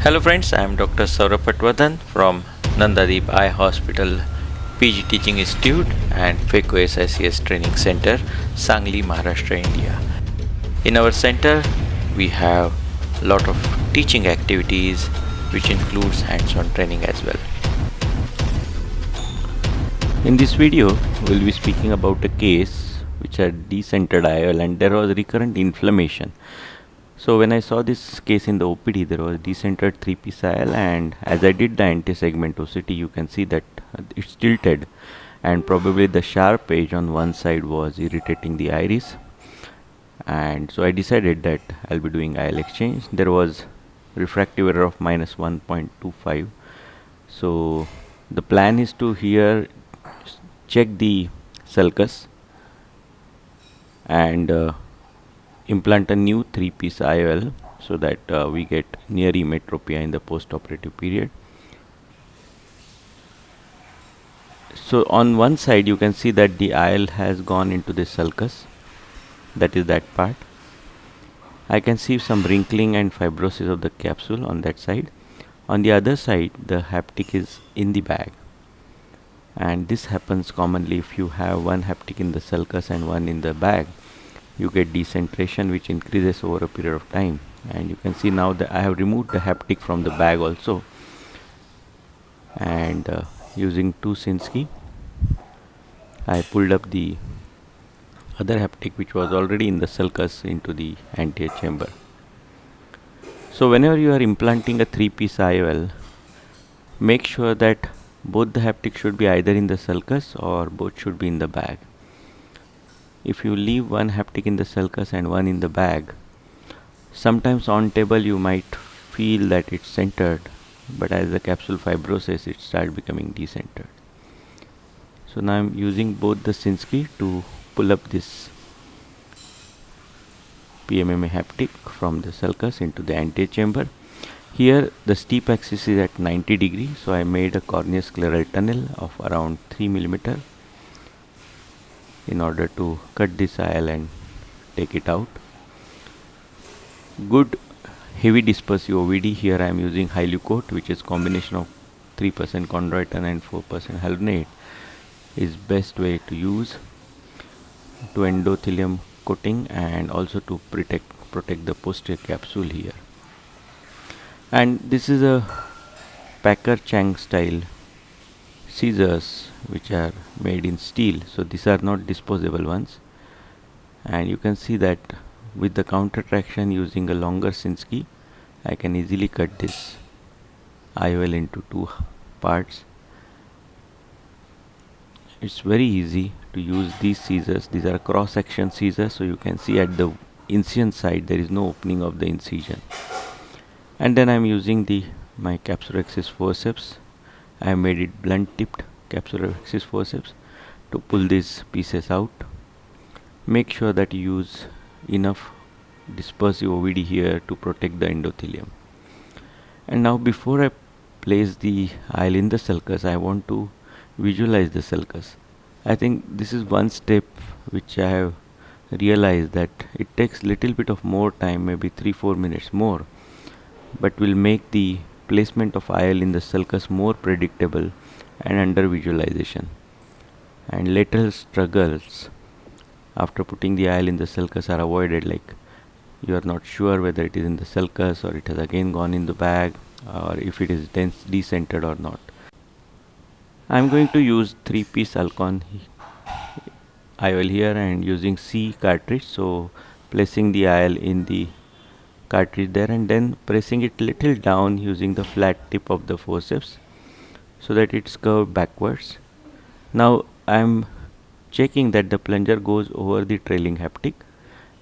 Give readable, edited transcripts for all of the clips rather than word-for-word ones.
Hello friends, I am Dr Sourabh Patwardhan from Nandadeep Eye Hospital PG Teaching Institute and FECO SICS Training Center, Sangli, Maharashtra, India. In our center, we have a lot of teaching activities which includes hands-on training as well. In this video, we will be speaking about a case which had decentered IOL and there was recurrent inflammation. So when I saw this case in the OPD, there was decentered 3-piece IOL, and as I did the anti-segmentosity, you can see that it's tilted and probably the sharp edge on one side was irritating the iris. And so I decided that I'll be doing IOL exchange. There was refractive error of minus 1.25. So the plan is to here check the sulcus and implant a new 3-piece IOL so that we get near emmetropia in the post-operative period. So on one side you can see that the IOL has gone into the sulcus, that is that part. I can see some wrinkling and fibrosis of the capsule on that side. On the other side the haptic is in the bag, and this happens commonly if you have one haptic in the sulcus and one in the bag. You get decentration which increases over a period of time, and you can see now that I have removed the haptic from the bag also, and using 2 Sinskey I pulled up the other haptic which was already in the sulcus into the anterior chamber. So whenever you are implanting a 3-piece IOL, make sure that both the haptic should be either in the sulcus or both should be in the bag. If you leave one haptic in the sulcus and one in the bag, sometimes on table you might feel that it's centered, but as the capsule fibroses it starts becoming decentered. So now I'm using both the Sinskey to pull up this PMMA haptic from the sulcus into the anterior chamber. Here the steep axis is at 90 degrees, so I made a corneoscleral tunnel of around 3 mm in order to cut this IOL and take it out. Good heavy dispersive OVD, here I am using Hylucoat, which is combination of 3% chondroitin and 4% hyaluronate, is best way to use to endothelium coating and also to protect the posterior capsule here. And this is a Packer Chang style scissors which are made in steel, so these are not disposable ones, and you can see that with the counter traction using a longer Sinskey I can easily cut this IOL into 2 parts. It's very easy to use these scissors. These are cross section scissors, so you can see at the incision side there is no opening of the incision. And then I am using my capsulorhexis forceps. I have made it blunt tipped capsulorhexis forceps to pull these pieces out. Make sure that you use enough dispersive OVD here to protect the endothelium. And now before I place the IOL in the sulcus, I want to visualize the sulcus. I think this is one step which I have realized that it takes little bit of more time, maybe 3-4 minutes more, but will make the placement of IOL in the sulcus more predictable and under visualization. And lateral struggles after putting the IOL in the sulcus are avoided, like you are not sure whether it is in the sulcus or it has again gone in the bag, or if it is decentered or not. I am going to use 3-piece Alcon IOL here and using C cartridge, so placing the IOL in the cartridge there and then pressing it little down using the flat tip of the forceps so that it's curved backwards. Now I am checking that the plunger goes over the trailing haptic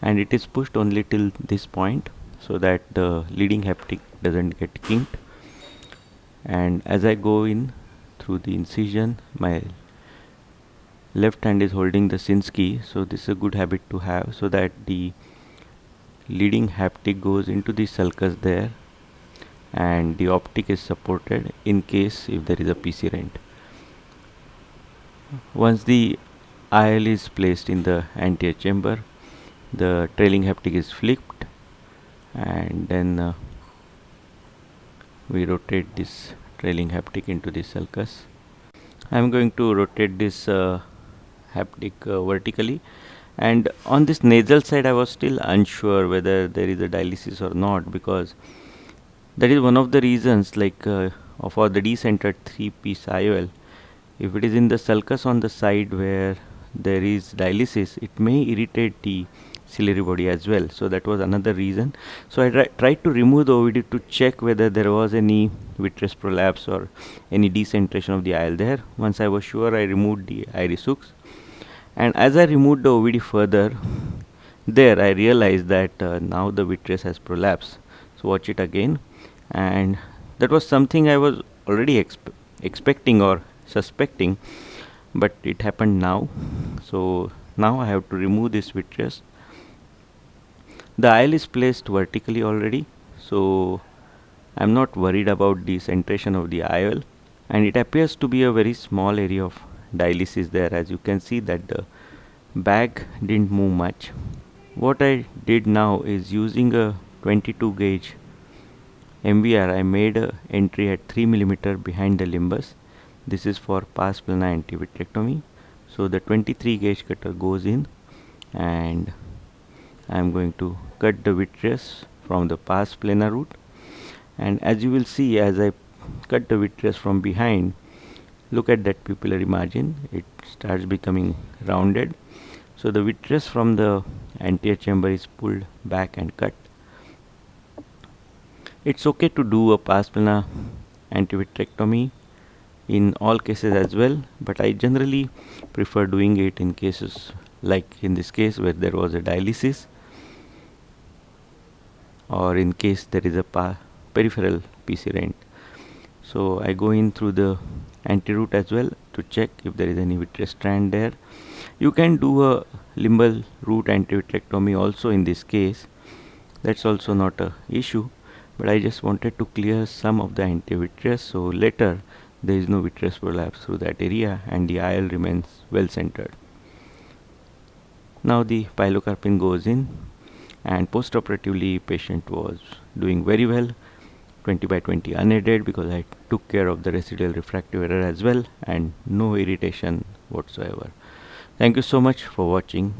and it is pushed only till this point so that the leading haptic doesn't get kinked. And as I go in through the incision, my left hand is holding the Sinskey, so this is a good habit to have, so that the leading haptic goes into the sulcus there and the optic is supported in case if there is a PC rent. Once the IOL is placed in the anterior chamber, the trailing haptic is flipped and then we rotate this trailing haptic into the sulcus. I'm going to rotate this haptic vertically, and on this nasal side I was still unsure whether there is a dialysis or not, because that is one of the reasons, like for the decentered 3-piece IOL. If it is in the sulcus on the side where there is dialysis, it may irritate the ciliary body as well. So that was another reason. So I tried to remove the OVD to check whether there was any vitreous prolapse or any decentration of the IOL there. Once I was sure, I removed the iris hooks. And as I removed the OVD further, there I realized that now the vitreous has prolapsed. So watch it again. And that was something I was already expecting or suspecting, but it happened now. So now I have to remove this vitreous. The IOL is placed vertically already, so I'm not worried about the centration of the IOL, and it appears to be a very small area of dialysis there. As you can see that the bag didn't move much. What I did now is, using a 22 gauge MVR, I made a entry at 3 mm behind the limbus. This is for pars plana antivitrectomy. So the 23 gauge cutter goes in, and I am going to cut the vitreous from the pars plana route. And as you will see, as I cut the vitreous from behind, look at that pupillary margin, it starts becoming rounded. So the vitreous from the anterior chamber is pulled back and cut. It's okay to do a pars plana antivitrectomy in all cases as well, but I generally prefer doing it in cases like in this case where there was a dialysis, or in case there is a peripheral PC rent. So I go in through the anteroot as well to check if there is any vitreous strand there. You can do a limbal root antivitrectomy also in this case. That's also not a issue, but I just wanted to clear some of the antivitreous, so later there is no vitreous prolapse through that area and the IOL remains well centered. Now the pilocarpine goes in, and postoperatively patient was doing very well, 20/20 unaided, because I took care of the residual refractive error as well, and no irritation whatsoever. Thank you so much for watching.